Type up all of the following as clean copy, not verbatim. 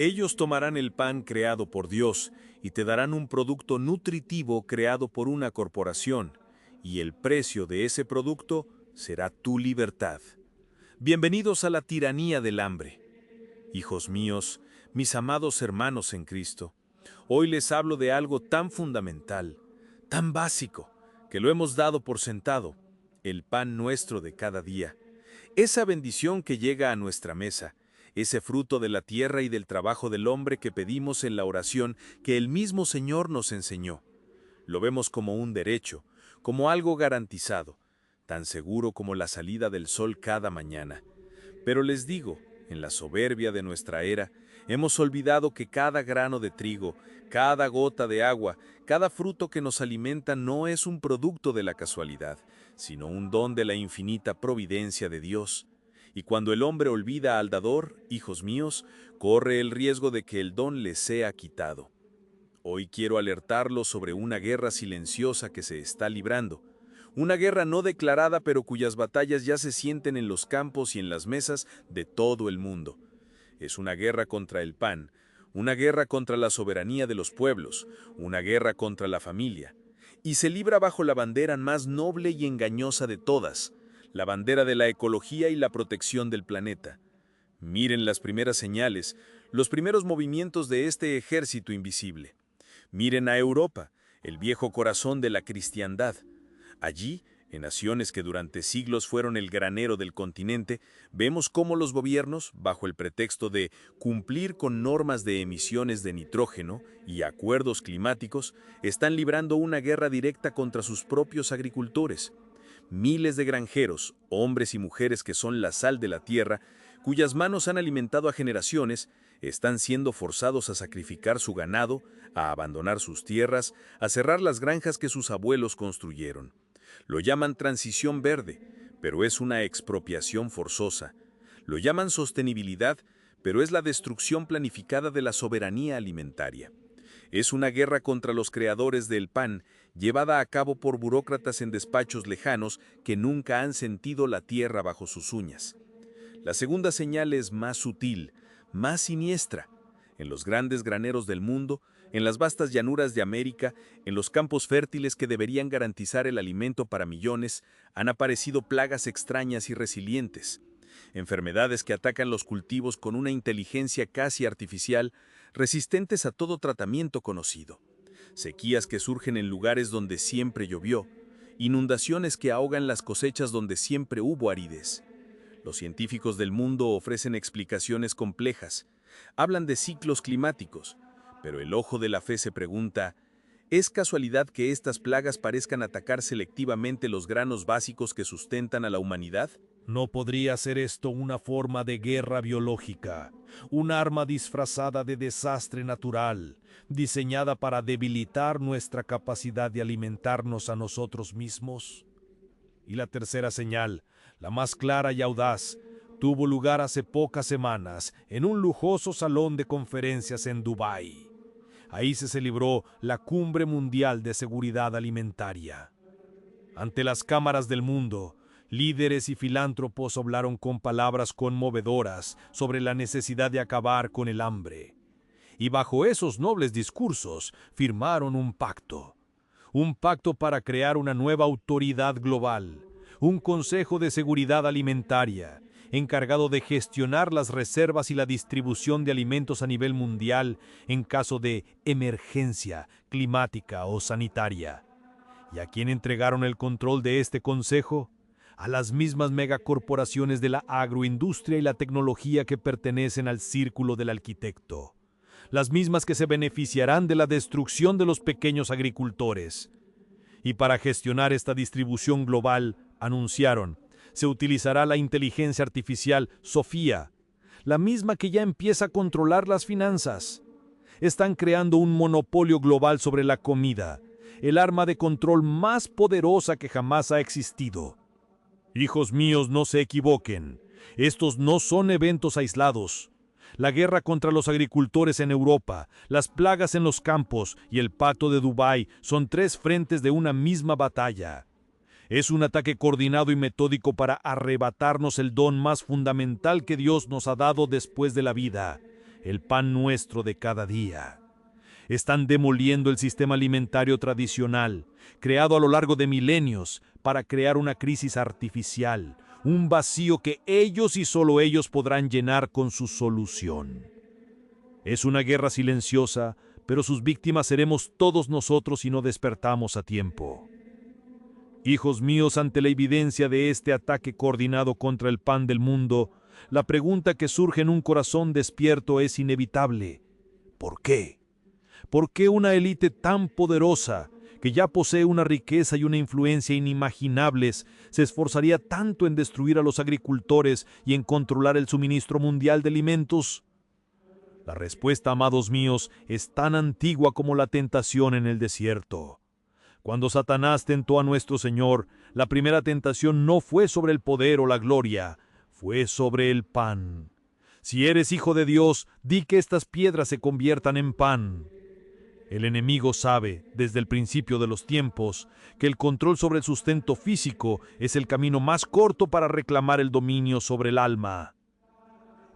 Ellos tomarán el pan creado por Dios y te darán un producto nutritivo creado por una corporación, y el precio de ese producto será tu libertad. Bienvenidos a la tiranía del hambre. Hijos míos, mis amados hermanos en Cristo, hoy les hablo de algo tan fundamental, tan básico, que lo hemos dado por sentado, el pan nuestro de cada día. Esa bendición que llega a nuestra mesa, ese fruto de la tierra y del trabajo del hombre que pedimos en la oración que el mismo Señor nos enseñó. Lo vemos como un derecho, como algo garantizado, tan seguro como la salida del sol cada mañana. Pero les digo, en la soberbia de nuestra era, hemos olvidado que cada grano de trigo, cada gota de agua, cada fruto que nos alimenta no es un producto de la casualidad, sino un don de la infinita providencia de Dios. Y cuando el hombre olvida al dador, hijos míos, corre el riesgo de que el don le sea quitado. Hoy quiero alertarlos sobre una guerra silenciosa que se está librando. Una guerra no declarada pero cuyas batallas ya se sienten en los campos y en las mesas de todo el mundo. Es una guerra contra el pan, una guerra contra la soberanía de los pueblos, una guerra contra la familia. Y se libra bajo la bandera más noble y engañosa de todas, la bandera de la ecología y la protección del planeta. Miren las primeras señales, los primeros movimientos de este ejército invisible. Miren a Europa, el viejo corazón de la cristiandad. Allí, en naciones que durante siglos fueron el granero del continente, vemos cómo los gobiernos, bajo el pretexto de cumplir con normas de emisiones de nitrógeno y acuerdos climáticos, están librando una guerra directa contra sus propios agricultores. Miles de granjeros, hombres y mujeres que son la sal de la tierra, cuyas manos han alimentado a generaciones, están siendo forzados a sacrificar su ganado, a abandonar sus tierras, a cerrar las granjas que sus abuelos construyeron. Lo llaman transición verde, pero es una expropiación forzosa. Lo llaman sostenibilidad, pero es la destrucción planificada de la soberanía alimentaria. Es una guerra contra los creadores del pan, llevada a cabo por burócratas en despachos lejanos que nunca han sentido la tierra bajo sus uñas. La segunda señal es más sutil, más siniestra. En los grandes graneros del mundo, en las vastas llanuras de América, en los campos fértiles que deberían garantizar el alimento para millones, han aparecido plagas extrañas y resilientes. Enfermedades que atacan los cultivos con una inteligencia casi artificial, resistentes a todo tratamiento conocido. Sequías que surgen en lugares donde siempre llovió, inundaciones que ahogan las cosechas donde siempre hubo aridez. Los científicos del mundo ofrecen explicaciones complejas, hablan de ciclos climáticos, pero el ojo de la fe se pregunta, ¿es casualidad que estas plagas parezcan atacar selectivamente los granos básicos que sustentan a la humanidad? ¿No podría ser esto una forma de guerra biológica, un arma disfrazada de desastre natural, diseñada para debilitar nuestra capacidad de alimentarnos a nosotros mismos? Y la tercera señal, la más clara y audaz, tuvo lugar hace pocas semanas en un lujoso salón de conferencias en Dubái. Ahí se celebró la Cumbre Mundial de Seguridad Alimentaria. Ante las cámaras del mundo, líderes y filántropos hablaron con palabras conmovedoras sobre la necesidad de acabar con el hambre. Y bajo esos nobles discursos firmaron un pacto para crear una nueva autoridad global, un Consejo de Seguridad Alimentaria, encargado de gestionar las reservas y la distribución de alimentos a nivel mundial en caso de emergencia climática o sanitaria. ¿Y a quién entregaron el control de este consejo? A las mismas megacorporaciones de la agroindustria y la tecnología que pertenecen al círculo del arquitecto. Las mismas que se beneficiarán de la destrucción de los pequeños agricultores. Y para gestionar esta distribución global, anunciaron, se utilizará la inteligencia artificial Sofía, la misma que ya empieza a controlar las finanzas. Están creando un monopolio global sobre la comida, el arma de control más poderosa que jamás ha existido. Hijos míos, no se equivoquen. Estos no son eventos aislados. La guerra contra los agricultores en Europa, las plagas en los campos y el pacto de Dubái son tres frentes de una misma batalla. Es un ataque coordinado y metódico para arrebatarnos el don más fundamental que Dios nos ha dado después de la vida, el pan nuestro de cada día. Están demoliendo el sistema alimentario tradicional, creado a lo largo de milenios, para crear una crisis artificial, un vacío que ellos y solo ellos podrán llenar con su solución. Es una guerra silenciosa, pero sus víctimas seremos todos nosotros si no despertamos a tiempo. Hijos míos, ante la evidencia de este ataque coordinado contra el pan del mundo, la pregunta que surge en un corazón despierto es inevitable. ¿Por qué? ¿Por qué una élite tan poderosa, que ya posee una riqueza y una influencia inimaginables, se esforzaría tanto en destruir a los agricultores y en controlar el suministro mundial de alimentos? La respuesta, amados míos, es tan antigua como la tentación en el desierto. Cuando Satanás tentó a nuestro Señor, la primera tentación no fue sobre el poder o la gloria, fue sobre el pan. Si eres hijo de Dios, di que estas piedras se conviertan en pan. El enemigo sabe, desde el principio de los tiempos, que el control sobre el sustento físico es el camino más corto para reclamar el dominio sobre el alma.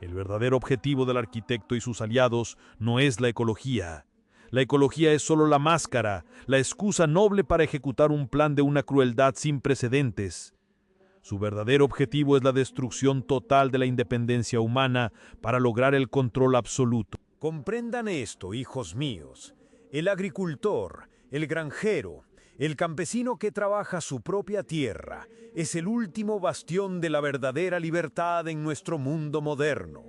El verdadero objetivo del arquitecto y sus aliados no es la ecología. La ecología es solo la máscara, la excusa noble para ejecutar un plan de una crueldad sin precedentes. Su verdadero objetivo es la destrucción total de la independencia humana para lograr el control absoluto. Comprendan esto, hijos míos. El agricultor, el granjero, el campesino que trabaja su propia tierra, es el último bastión de la verdadera libertad en nuestro mundo moderno.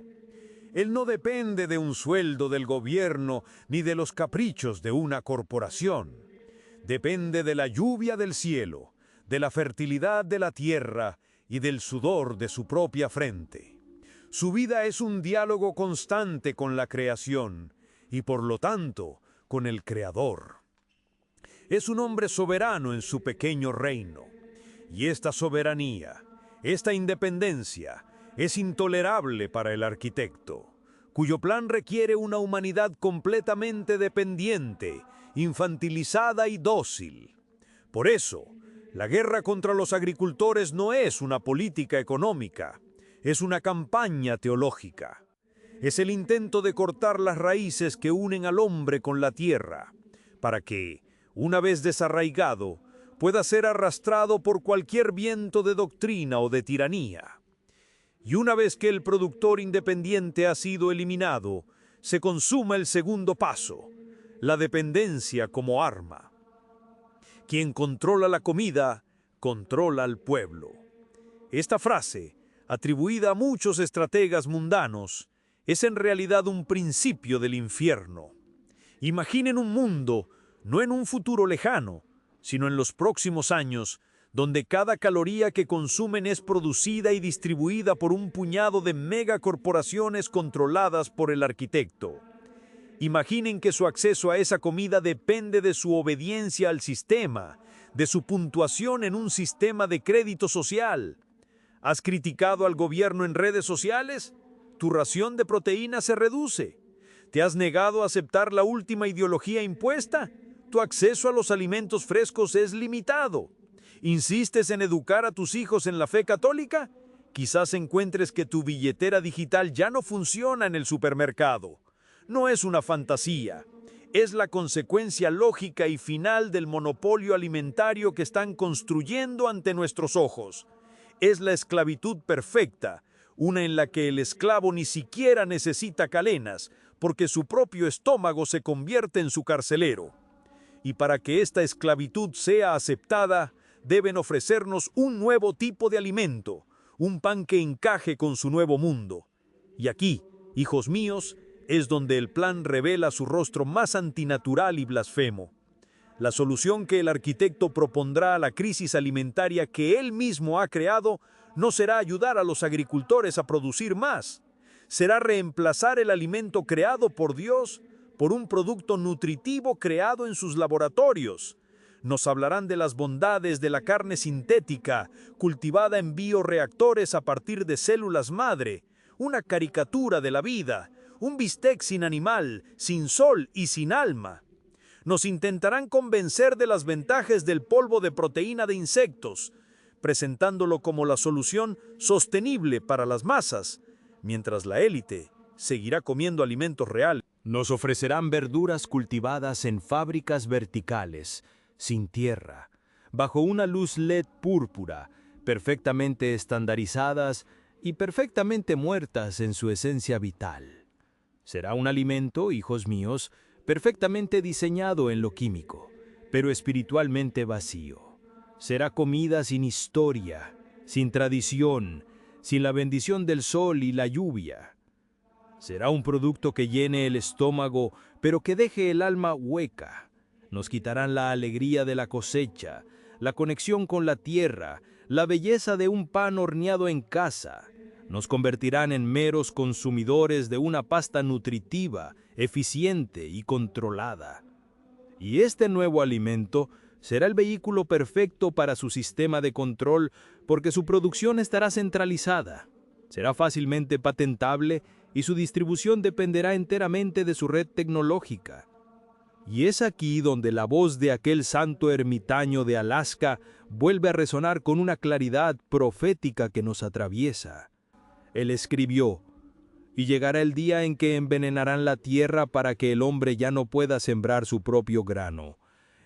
Él no depende de un sueldo del gobierno ni de los caprichos de una corporación. Depende de la lluvia del cielo, de la fertilidad de la tierra y del sudor de su propia frente. Su vida es un diálogo constante con la creación y, por lo tanto, con el Creador. Es un hombre soberano en su pequeño reino. Y esta soberanía, esta independencia, es intolerable para el arquitecto, cuyo plan requiere una humanidad completamente dependiente, infantilizada y dócil. Por eso, la guerra contra los agricultores no es una política económica, es una campaña teológica. Es el intento de cortar las raíces que unen al hombre con la tierra, para que, una vez desarraigado, pueda ser arrastrado por cualquier viento de doctrina o de tiranía. Y una vez que el productor independiente ha sido eliminado, se consuma el segundo paso, la dependencia como arma. Quien controla la comida, controla al pueblo. Esta frase, atribuida a muchos estrategas mundanos, es en realidad un principio del infierno. Imaginen un mundo, no en un futuro lejano, sino en los próximos años, donde cada caloría que consumen es producida y distribuida por un puñado de megacorporaciones controladas por el arquitecto. Imaginen que su acceso a esa comida depende de su obediencia al sistema, de su puntuación en un sistema de crédito social. ¿Has criticado al gobierno en redes sociales? Tu ración de proteína se reduce. ¿Te has negado a aceptar la última ideología impuesta? Tu acceso a los alimentos frescos es limitado. ¿Insistes en educar a tus hijos en la fe católica? Quizás encuentres que tu billetera digital ya no funciona en el supermercado. No es una fantasía. Es la consecuencia lógica y final del monopolio alimentario que están construyendo ante nuestros ojos. Es la esclavitud perfecta, una en la que el esclavo ni siquiera necesita cadenas, porque su propio estómago se convierte en su carcelero. Y para que esta esclavitud sea aceptada, deben ofrecernos un nuevo tipo de alimento, un pan que encaje con su nuevo mundo. Y aquí, hijos míos, es donde el plan revela su rostro más antinatural y blasfemo. La solución que el arquitecto propondrá a la crisis alimentaria que él mismo ha creado no será ayudar a los agricultores a producir más. Será reemplazar el alimento creado por Dios por un producto nutritivo creado en sus laboratorios. Nos hablarán de las bondades de la carne sintética, cultivada en bioreactores a partir de células madre, una caricatura de la vida, un bistec sin animal, sin sol y sin alma. Nos intentarán convencer de las ventajas del polvo de proteína de insectos, presentándolo como la solución sostenible para las masas, mientras la élite, seguirá comiendo alimentos reales. Nos ofrecerán verduras cultivadas en fábricas verticales, sin tierra, bajo una luz LED púrpura, perfectamente estandarizadas y perfectamente muertas en su esencia vital. Será un alimento, hijos míos, perfectamente diseñado en lo químico, pero espiritualmente vacío. Será comida sin historia, sin tradición, sin la bendición del sol y la lluvia. Será un producto que llene el estómago, pero que deje el alma hueca. Nos quitarán la alegría de la cosecha, la conexión con la tierra, la belleza de un pan horneado en casa. Nos convertirán en meros consumidores de una pasta nutritiva, eficiente y controlada. Y este nuevo alimento será el vehículo perfecto para su sistema de control porque su producción estará centralizada. Será fácilmente patentable y su distribución dependerá enteramente de su red tecnológica. Y es aquí donde la voz de aquel santo ermitaño de Alaska vuelve a resonar con una claridad profética que nos atraviesa. Él escribió: «Y llegará el día en que envenenarán la tierra para que el hombre ya no pueda sembrar su propio grano.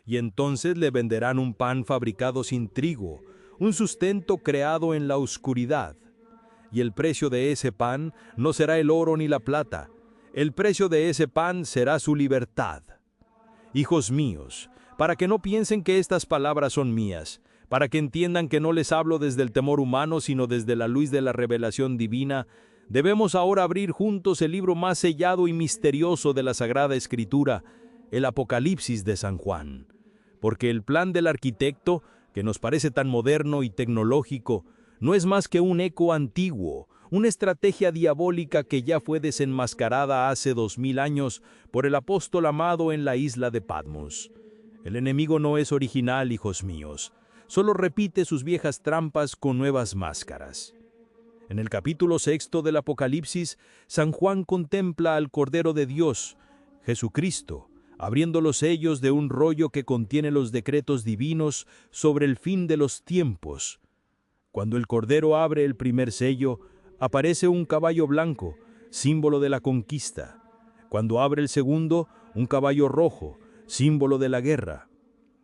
Y entonces le venderán un pan fabricado sin trigo, un sustento creado en la oscuridad. Y el precio de ese pan no será el oro ni la plata. El precio de ese pan será su libertad». Hijos míos, para que no piensen que estas palabras son mías, para que entiendan que no les hablo desde el temor humano, sino desde la luz de la revelación divina, debemos ahora abrir juntos el libro más sellado y misterioso de la Sagrada Escritura, el Apocalipsis de San Juan. Porque el plan del arquitecto, que nos parece tan moderno y tecnológico, no es más que un eco antiguo, una estrategia diabólica que ya fue desenmascarada hace 2000 años por el apóstol amado en la isla de Patmos. El enemigo no es original, hijos míos, solo repite sus viejas trampas con nuevas máscaras. En el capítulo 6 del Apocalipsis, San Juan contempla al Cordero de Dios, Jesucristo, abriendo los sellos de un rollo que contiene los decretos divinos sobre el fin de los tiempos. Cuando el Cordero abre el primer sello, aparece un caballo blanco, símbolo de la conquista. Cuando abre el segundo, un caballo rojo, símbolo de la guerra.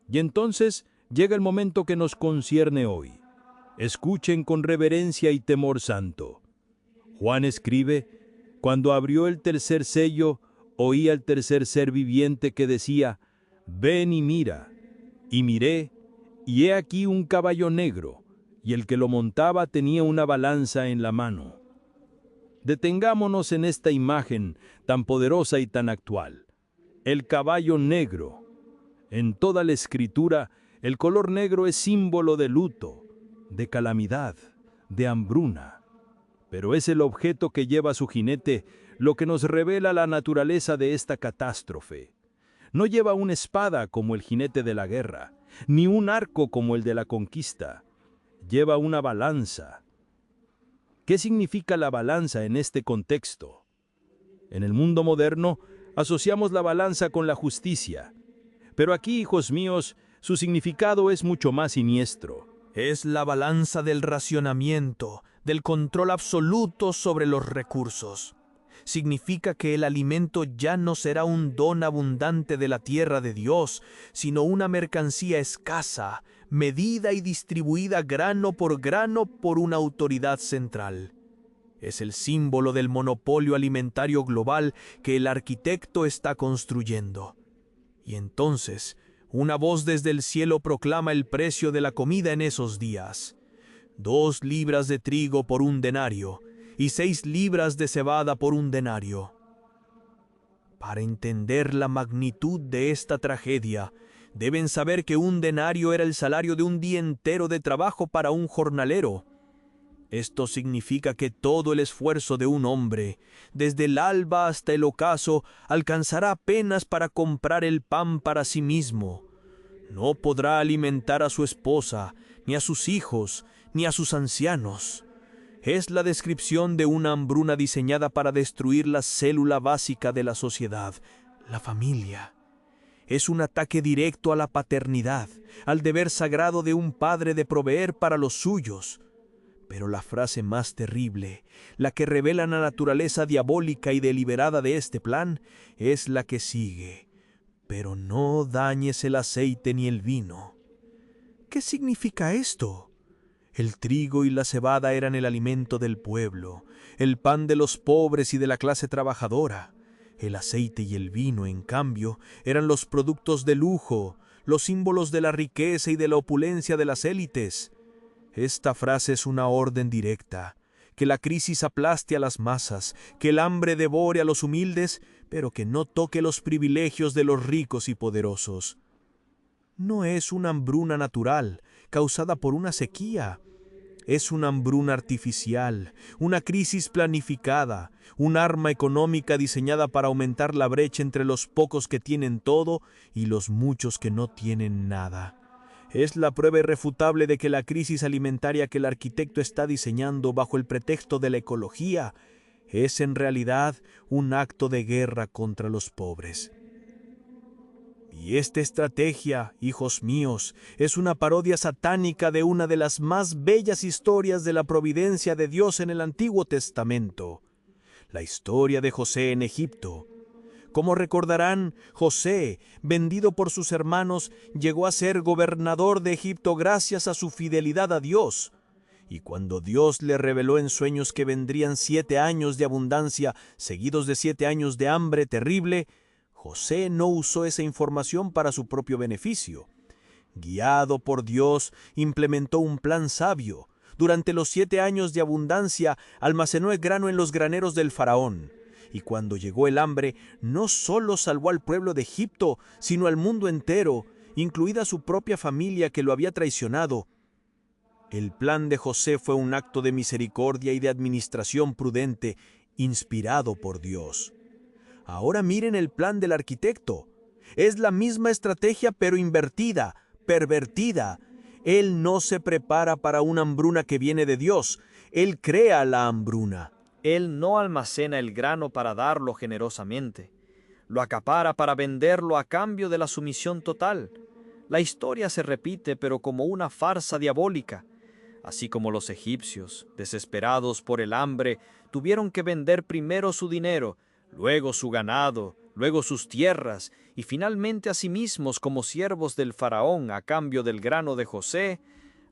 Y entonces llega el momento que nos concierne hoy. Escuchen con reverencia y temor santo. Juan escribe: «Cuando abrió el tercer sello, oí al tercer ser viviente que decía: ven y mira. Y miré, y he aquí un caballo negro, y el que lo montaba tenía una balanza en la mano». Detengámonos en esta imagen tan poderosa y tan actual. El caballo negro. En toda la Escritura, el color negro es símbolo de luto, de calamidad, de hambruna. Pero es el objeto que lleva su jinete lo que nos revela la naturaleza de esta catástrofe. No lleva una espada como el jinete de la guerra, ni un arco como el de la conquista. Lleva una balanza. ¿Qué significa la balanza en este contexto? En el mundo moderno, asociamos la balanza con la justicia. Pero aquí, hijos míos, su significado es mucho más siniestro. Es la balanza del racionamiento, del control absoluto sobre los recursos. Significa que el alimento ya no será un don abundante de la tierra de Dios, sino una mercancía escasa, medida y distribuida grano por una autoridad central. Es el símbolo del monopolio alimentario global que el arquitecto está construyendo. Y entonces, una voz desde el cielo proclama el precio de la comida en esos días: 2 libras de trigo por 1 denario, y 6 libras de cebada por 1 denario. Para entender la magnitud de esta tragedia, deben saber que 1 denario era el salario de un día entero de trabajo para un jornalero. Esto significa que todo el esfuerzo de un hombre, desde el alba hasta el ocaso, alcanzará apenas para comprar el pan para sí mismo. No podrá alimentar a su esposa, ni a sus hijos, ni a sus ancianos. Es la descripción de una hambruna diseñada para destruir la célula básica de la sociedad, la familia. Es un ataque directo a la paternidad, al deber sagrado de un padre de proveer para los suyos. Pero la frase más terrible, la que revela la naturaleza diabólica y deliberada de este plan, es la que sigue. Pero no dañes el aceite ni el vino. ¿Qué significa esto? El trigo y la cebada eran el alimento del pueblo, el pan de los pobres y de la clase trabajadora. El aceite y el vino, en cambio, eran los productos de lujo, los símbolos de la riqueza y de la opulencia de las élites. Esta frase es una orden directa: que la crisis aplaste a las masas, que el hambre devore a los humildes, pero que no toque los privilegios de los ricos y poderosos. No es una hambruna natural, causada por una sequía. Es una hambruna artificial, una crisis planificada, un arma económica diseñada para aumentar la brecha entre los pocos que tienen todo y los muchos que no tienen nada. Es la prueba irrefutable de que la crisis alimentaria que el arquitecto está diseñando bajo el pretexto de la ecología es en realidad un acto de guerra contra los pobres. Y esta estrategia, hijos míos, es una parodia satánica de una de las más bellas historias de la providencia de Dios en el Antiguo Testamento, la historia de José en Egipto. Como recordarán, José, vendido por sus hermanos, llegó a ser gobernador de Egipto gracias a su fidelidad a Dios. Y cuando Dios le reveló en sueños que vendrían 7 años de abundancia, seguidos de 7 años de hambre terrible, José no usó esa información para su propio beneficio. Guiado por Dios, implementó un plan sabio. Durante los 7 años de abundancia, almacenó el grano en los graneros del faraón. Y cuando llegó el hambre, no solo salvó al pueblo de Egipto, sino al mundo entero, incluida su propia familia que lo había traicionado. El plan de José fue un acto de misericordia y de administración prudente, inspirado por Dios. Ahora miren el plan del arquitecto. Es la misma estrategia pero invertida, pervertida. Él no se prepara para una hambruna que viene de Dios. Él crea la hambruna. Él no almacena el grano para darlo generosamente. Lo acapara para venderlo a cambio de la sumisión total. La historia se repite, pero como una farsa diabólica. Así como los egipcios, desesperados por el hambre, tuvieron que vender primero su dinero, luego su ganado, luego sus tierras, y finalmente a sí mismos como siervos del faraón a cambio del grano de José,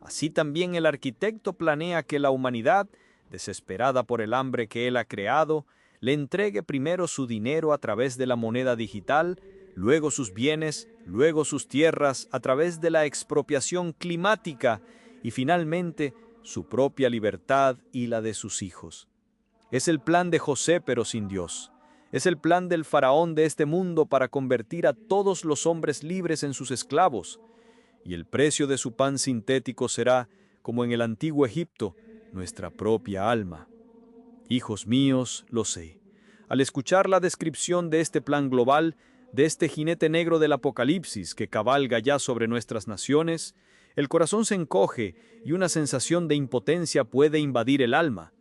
así también el arquitecto planea que la humanidad, desesperada por el hambre que él ha creado, le entregue primero su dinero a través de la moneda digital, luego sus bienes, luego sus tierras a través de la expropiación climática y finalmente su propia libertad y la de sus hijos. Es el plan de José pero sin Dios. Es el plan del faraón de este mundo para convertir a todos los hombres libres en sus esclavos. Y el precio de su pan sintético será, como en el antiguo Egipto, nuestra propia alma. Hijos míos, lo sé. Al escuchar la descripción de este plan global, de este jinete negro del Apocalipsis que cabalga ya sobre nuestras naciones, el corazón se encoge y una sensación de impotencia puede invadir el alma.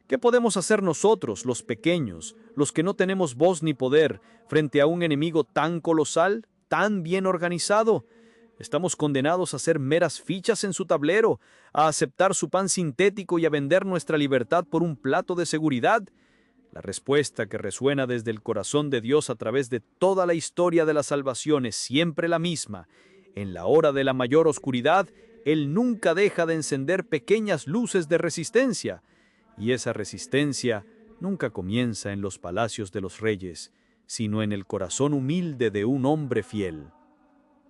¿Qué podemos hacer nosotros, los pequeños, los que no tenemos voz ni poder, frente a un enemigo tan colosal, tan bien organizado? Estamos condenados a ser meras fichas en su tablero, a aceptar su pan sintético y a vender nuestra libertad por un plato de seguridad. La respuesta que resuena desde el corazón de Dios a través de toda la historia de la salvación es siempre la misma. En la hora de la mayor oscuridad, Él nunca deja de encender pequeñas luces de resistencia. Y esa resistencia nunca comienza en los palacios de los reyes, sino en el corazón humilde de un hombre fiel.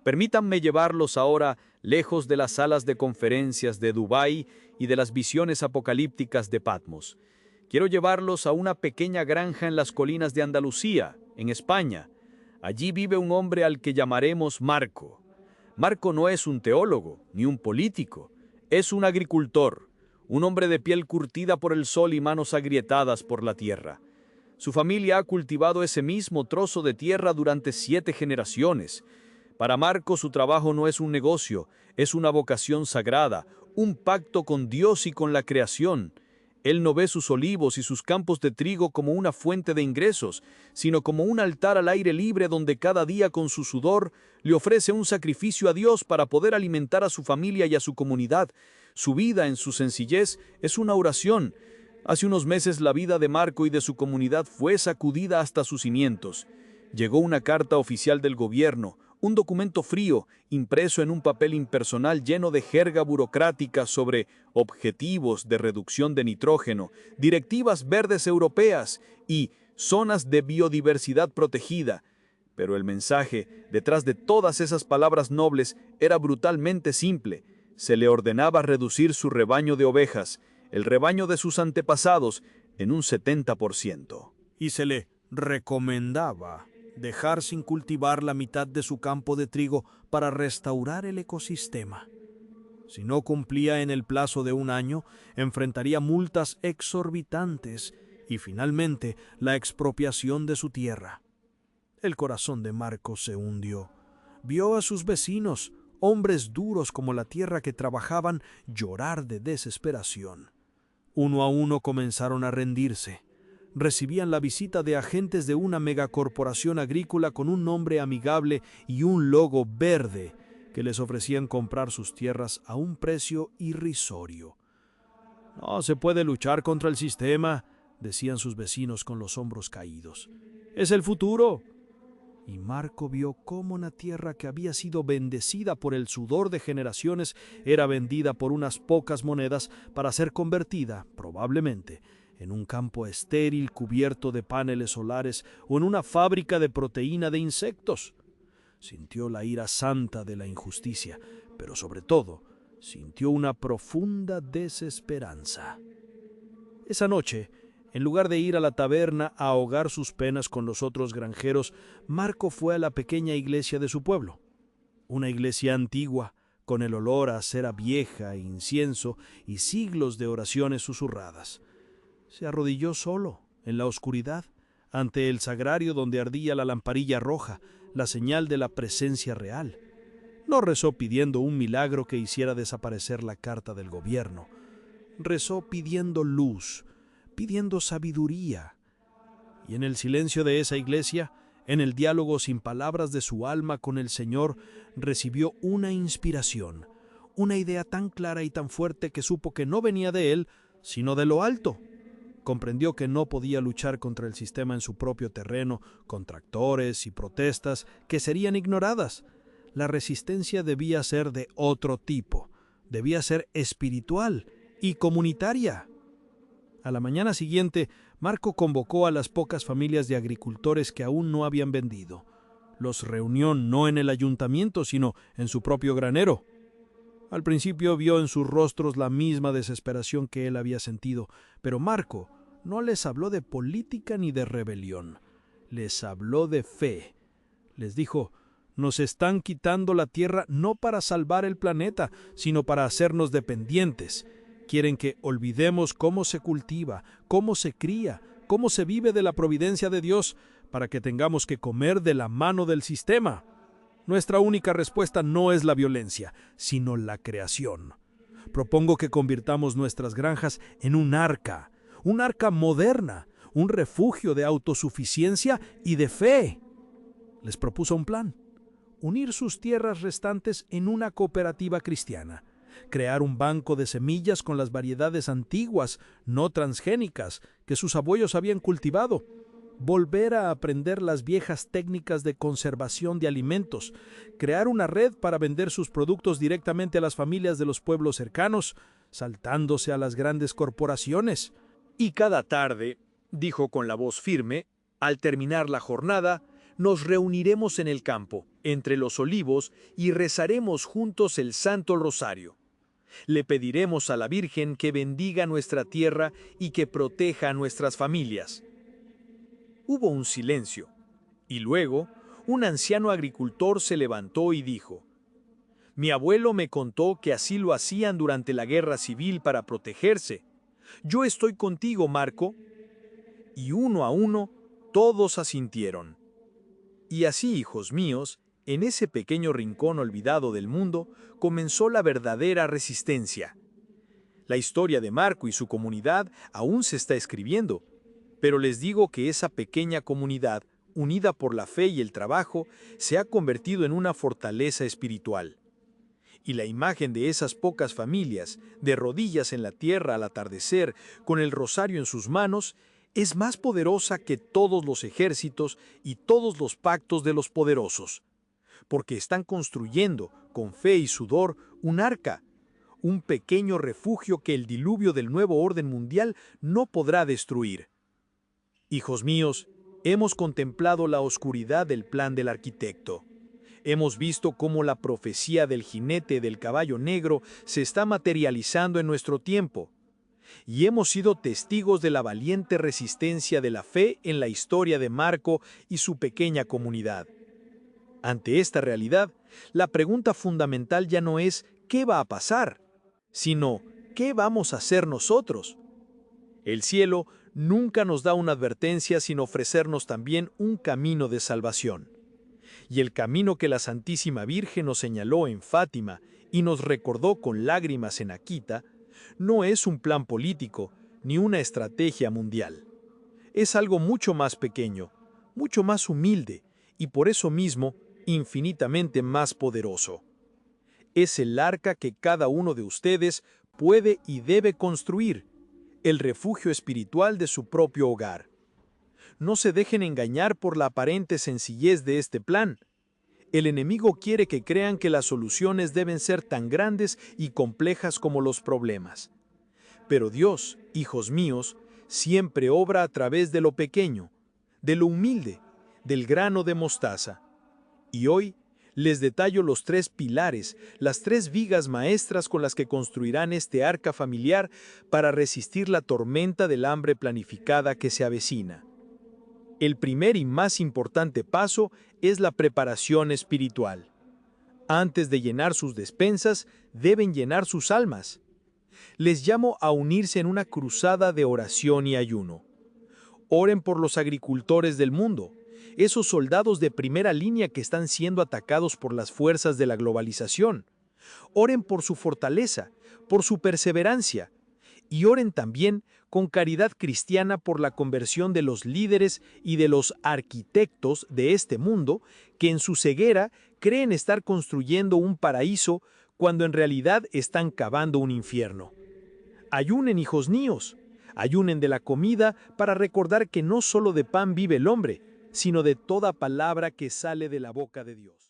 Permítanme llevarlos ahora lejos de las salas de conferencias de Dubái y de las visiones apocalípticas de Patmos. Quiero llevarlos a una pequeña granja en las colinas de Andalucía, en España. Allí vive un hombre al que llamaremos Marco. Marco no es un teólogo, ni un político. Es un agricultor, un hombre de piel curtida por el sol y manos agrietadas por la tierra. Su familia ha cultivado ese mismo trozo de tierra durante 7 generaciones. Para Marco su trabajo no es un negocio, es una vocación sagrada, un pacto con Dios y con la creación. Él no ve sus olivos y sus campos de trigo como una fuente de ingresos, sino como un altar al aire libre donde cada día con su sudor le ofrece un sacrificio a Dios para poder alimentar a su familia y a su comunidad. Su vida, en su sencillez, es una oración. Hace unos meses la vida de Marco y de su comunidad fue sacudida hasta sus cimientos. Llegó una carta oficial del gobierno, un documento frío, impreso en un papel impersonal lleno de jerga burocrática sobre objetivos de reducción de nitrógeno, directivas verdes europeas y zonas de biodiversidad protegida. Pero el mensaje, detrás de todas esas palabras nobles, era brutalmente simple. Se le ordenaba reducir su rebaño de ovejas, el rebaño de sus antepasados, en un 70%. Y se le recomendaba dejar sin cultivar la mitad de su campo de trigo para restaurar el ecosistema. Si no cumplía en el plazo de un año, enfrentaría multas exorbitantes y finalmente la expropiación de su tierra. El corazón de Marcos se hundió. Vio a sus vecinos, hombres duros como la tierra que trabajaban, llorar de desesperación. Uno a uno comenzaron a rendirse. Recibían la visita de agentes de una megacorporación agrícola con un nombre amigable y un logo verde que les ofrecían comprar sus tierras a un precio irrisorio. «No se puede luchar contra el sistema», decían sus vecinos con los hombros caídos. «Es el futuro». Y Marco vio cómo una tierra que había sido bendecida por el sudor de generaciones era vendida por unas pocas monedas para ser convertida, probablemente, en un campo estéril cubierto de paneles solares o en una fábrica de proteína de insectos. Sintió la ira santa de la injusticia, pero sobre todo, sintió una profunda desesperanza. Esa noche, en lugar de ir a la taberna a ahogar sus penas con los otros granjeros, Marco fue a la pequeña iglesia de su pueblo. Una iglesia antigua, con el olor a cera vieja, incienso y siglos de oraciones susurradas. Se arrodilló solo, en la oscuridad, ante el sagrario donde ardía la lamparilla roja, la señal de la presencia real. No rezó pidiendo un milagro que hiciera desaparecer la carta del gobierno. Rezó pidiendo luz, pidiendo sabiduría. Y en el silencio de esa iglesia, en el diálogo sin palabras de su alma con el Señor, recibió una inspiración, una idea tan clara y tan fuerte que supo que no venía de él, sino de lo alto. Comprendió que no podía luchar contra el sistema en su propio terreno, con tractores y protestas que serían ignoradas. La resistencia debía ser de otro tipo, debía ser espiritual y comunitaria. A la mañana siguiente, Marco convocó a las pocas familias de agricultores que aún no habían vendido. Los reunió no en el ayuntamiento, sino en su propio granero. Al principio vio en sus rostros la misma desesperación que él había sentido, pero Marco no les habló de política ni de rebelión. Les habló de fe. Les dijo: «Nos están quitando la tierra no para salvar el planeta, sino para hacernos dependientes. Quieren que olvidemos cómo se cultiva, cómo se cría, cómo se vive de la providencia de Dios, para que tengamos que comer de la mano del sistema. Nuestra única respuesta no es la violencia, sino la creación. Propongo que convirtamos nuestras granjas en un arca moderna, un refugio de autosuficiencia y de fe». Les propuso un plan: unir sus tierras restantes en una cooperativa cristiana, crear un banco de semillas con las variedades antiguas, no transgénicas, que sus abuelos habían cultivado, volver a aprender las viejas técnicas de conservación de alimentos, crear una red para vender sus productos directamente a las familias de los pueblos cercanos, saltándose a las grandes corporaciones. Y cada tarde, dijo con la voz firme, al terminar la jornada, nos reuniremos en el campo, entre los olivos, y rezaremos juntos el Santo Rosario. Le pediremos a la Virgen que bendiga nuestra tierra y que proteja a nuestras familias. Hubo un silencio, y luego un anciano agricultor se levantó y dijo: «Mi abuelo me contó que así lo hacían durante la guerra civil para protegerse. Yo estoy contigo, Marco». Y uno a uno, todos asintieron. Y así, hijos míos, en ese pequeño rincón olvidado del mundo, comenzó la verdadera resistencia. La historia de Marco y su comunidad aún se está escribiendo, pero les digo que esa pequeña comunidad, unida por la fe y el trabajo, se ha convertido en una fortaleza espiritual. Y la imagen de esas pocas familias, de rodillas en la tierra al atardecer, con el rosario en sus manos, es más poderosa que todos los ejércitos y todos los pactos de los poderosos, porque están construyendo, con fe y sudor, un arca, un pequeño refugio que el diluvio del nuevo orden mundial no podrá destruir. Hijos míos, hemos contemplado la oscuridad del plan del arquitecto. Hemos visto cómo la profecía del jinete del caballo negro se está materializando en nuestro tiempo. Y hemos sido testigos de la valiente resistencia de la fe en la historia de Marco y su pequeña comunidad. Ante esta realidad, la pregunta fundamental ya no es ¿qué va a pasar?, sino ¿qué vamos a hacer nosotros? El cielo nunca nos da una advertencia sin ofrecernos también un camino de salvación. Y el camino que la Santísima Virgen nos señaló en Fátima y nos recordó con lágrimas en Akita, no es un plan político ni una estrategia mundial. Es algo mucho más pequeño, mucho más humilde y por eso mismo infinitamente más poderoso. Es el arca que cada uno de ustedes puede y debe construir, el refugio espiritual de su propio hogar. No se dejen engañar por la aparente sencillez de este plan. El enemigo quiere que crean que las soluciones deben ser tan grandes y complejas como los problemas. Pero Dios, hijos míos, siempre obra a través de lo pequeño, de lo humilde, del grano de mostaza. Y hoy les detallo los 3 pilares, las 3 vigas maestras con las que construirán este arca familiar para resistir la tormenta del hambre planificada que se avecina. El primer y más importante paso es la preparación espiritual. Antes de llenar sus despensas, deben llenar sus almas. Les llamo a unirse en una cruzada de oración y ayuno. Oren por los agricultores del mundo, esos soldados de primera línea que están siendo atacados por las fuerzas de la globalización. Oren por su fortaleza, por su perseverancia. Y oren también con caridad cristiana por la conversión de los líderes y de los arquitectos de este mundo que en su ceguera creen estar construyendo un paraíso cuando en realidad están cavando un infierno. Ayunen, hijos míos, ayunen de la comida para recordar que no solo de pan vive el hombre, sino de toda palabra que sale de la boca de Dios.